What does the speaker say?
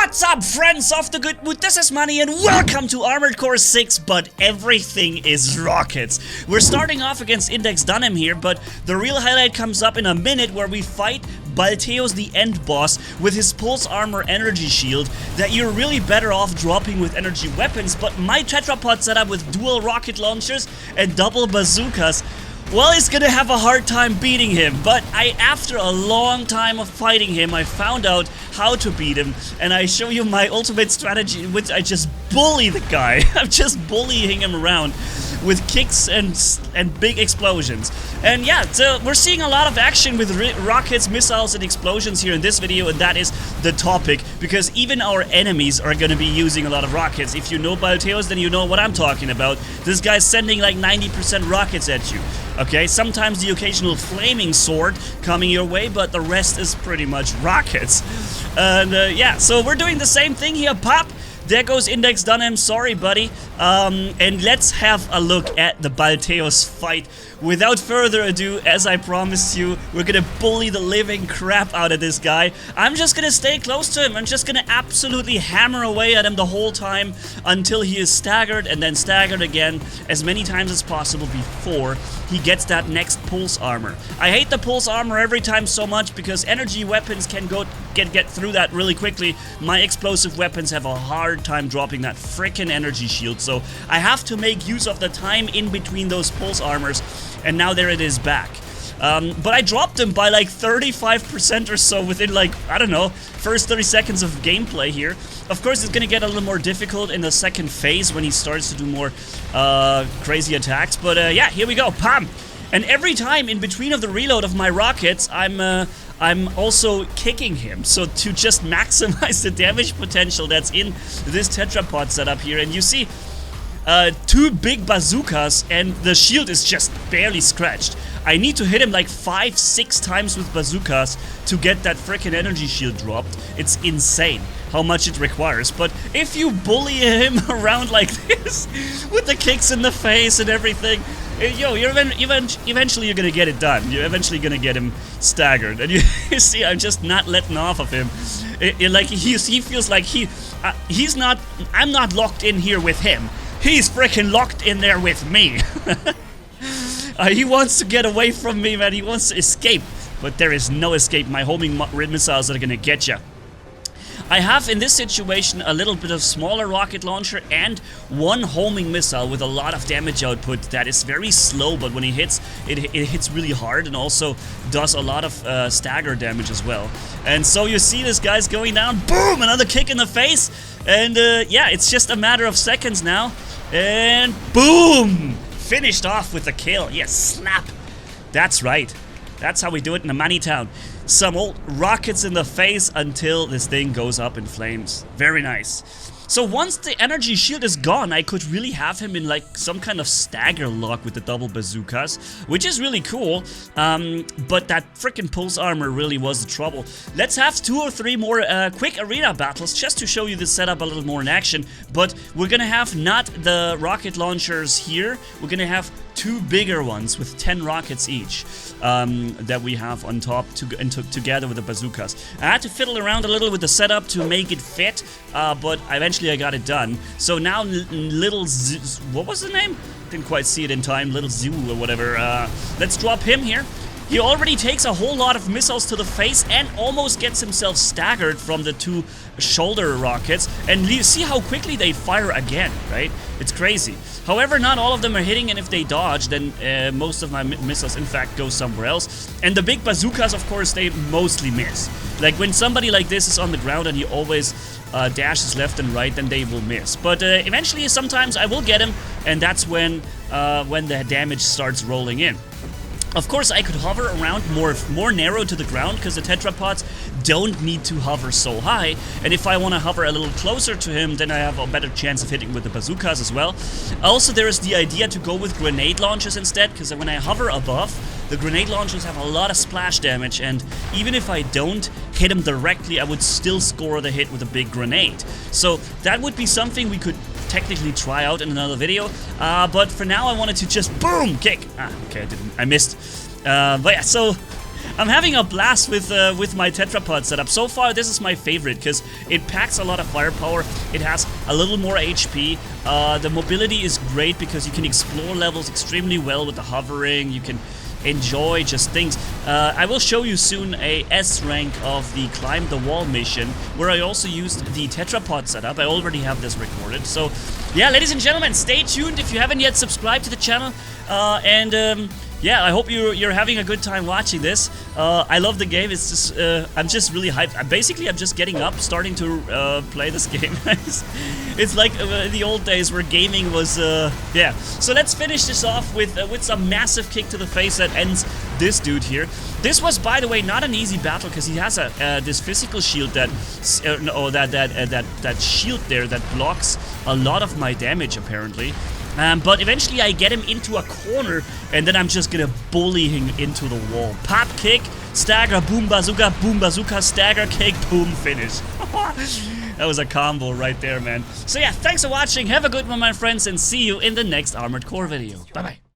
What's up, friends of the good mood? This is Manni and welcome to Armored Core 6, but everything is rockets. We're starting off against Index Dunham here, but the real highlight comes up in a minute where we fight Balteos the end boss with his pulse armor energy shield that you're really better off dropping with energy weapons, but my Tetrapod setup with dual rocket launchers and double bazookas, well, he's gonna have a hard time beating him, but after a long time of fighting him, I found out how to beat him, and I show you my ultimate strategy in which I just bully the guy. I'm just bullying him around with kicks and big explosions. And yeah, so we're seeing a lot of action with rockets, missiles, and explosions here in this video, and that is the topic, because even our enemies are gonna be using a lot of rockets. If you know Balteos, then you know what I'm talking about. This guy's sending like 90% rockets at you. Okay, sometimes the occasional flaming sword coming your way, but the rest is pretty much rockets. And yeah, so we're doing the same thing here. Pop! There goes Index Dunham, sorry buddy. And let's have a look at the Balteos fight. Without further ado, as I promised you, we're gonna bully the living crap out of this guy. I'm just gonna stay close to him. I'm just gonna absolutely hammer away at him the whole time until he is staggered and then staggered again as many times as possible before he gets that next pulse armor. I hate the pulse armor every time so much because energy weapons can get through that really quickly. My explosive weapons have a hard time dropping that frickin' energy shield, so I have to make use of the time in between those pulse armors, and now there it is back. But I dropped him by like 35% or so within like, I don't know, first 30 seconds of gameplay here. Of course, it's gonna get a little more difficult in the second phase when he starts to do more crazy attacks, but yeah, here we go, pam! And every time in between of the reload of my rockets, I'm also kicking him, so to just maximize the damage potential that's in this Tetrapod setup here. And you see, two big bazookas and the shield is just barely scratched. I need to hit him like 5-6 times with bazookas to get that frickin' energy shield dropped. It's insane how much it requires, but if you bully him around like this with the kicks in the face and everything, yo, eventually you're gonna get it done. You're eventually gonna get him staggered, and you see, I'm just not letting off of him. Like he feels like he's not. I'm not locked in here with him. He's freaking locked in there with me. He wants to get away from me, man. He wants to escape, but there is no escape. My homing missiles are gonna get ya. I have in this situation a little bit of smaller rocket launcher and one homing missile with a lot of damage output that is very slow, but when it hits, it hits really hard and also does a lot of stagger damage as well. And so you see this guy's going down, boom, another kick in the face, and yeah, it's just a matter of seconds now, and boom, finished off with a kill. Yes, snap. That's right. That's how we do it in a Manni town. Some old rockets in the face until this thing goes up in flames. Very nice. So once the energy shield is gone, I could really have him in like some kind of stagger lock with the double bazookas, which is really cool, but that freaking pulse armor really was the trouble. Let's have 2 or 3 more quick arena battles just to show you this setup a little more in action, but we're gonna have not the rocket launchers here, we're gonna have 2 bigger ones with 10 rockets each that we have on top together with the bazookas. I had to fiddle around a little with the setup to make it fit, but eventually I got it done. So now little what was the name? Didn't quite see it in time. Little Zoo or whatever. Let's drop him here. He already takes a whole lot of missiles to the face and almost gets himself staggered from the 2 shoulder rockets. And you see how quickly they fire again, right? It's crazy. However, not all of them are hitting, and if they dodge, then most of my missiles, in fact, go somewhere else. And the big bazookas, of course, they mostly miss. Like, when somebody like this is on the ground and he always dashes left and right, then they will miss. But eventually, sometimes I will get him, and that's when the damage starts rolling in. Of course, I could hover around more narrow to the ground because the Tetrapods don't need to hover so high. And if I want to hover a little closer to him, then I have a better chance of hitting with the bazookas as well. Also, there is the idea to go with grenade launchers instead, because when I hover above, the grenade launchers have a lot of splash damage, and even if I don't hit him directly, I would still score the hit with a big grenade. So that would be something we could technically try out in another video, but for now I wanted to just boom kick. Okay, I missed. But yeah, so I'm having a blast with my Tetrapod setup. So far, this is my favorite because it packs a lot of firepower. It has a little more HP. The mobility is great because you can explore levels extremely well with the hovering. You can enjoy just things. I will show you soon a S rank of the Climb the Wall mission, where I also used the Tetrapod setup. I already have this recorded. So, yeah, ladies and gentlemen, stay tuned if you haven't yet subscribed to the channel. Yeah, I hope you're having a good time watching this. I love the game. It's just I'm just really hyped. Basically, I'm just getting up, starting to play this game. It's like the old days where gaming was yeah. So let's finish this off with some massive kick to the face that ends this dude here. This was, by the way, not an easy battle because he has this physical shield that that shield there that blocks a lot of my damage apparently. But eventually I get him into a corner, and then I'm just gonna bully him into the wall. Pop kick, stagger, boom bazooka, stagger kick, boom, finish. That was a combo right there, man. So yeah, thanks for watching, have a good one, my friends, and see you in the next Armored Core video. Bye-bye.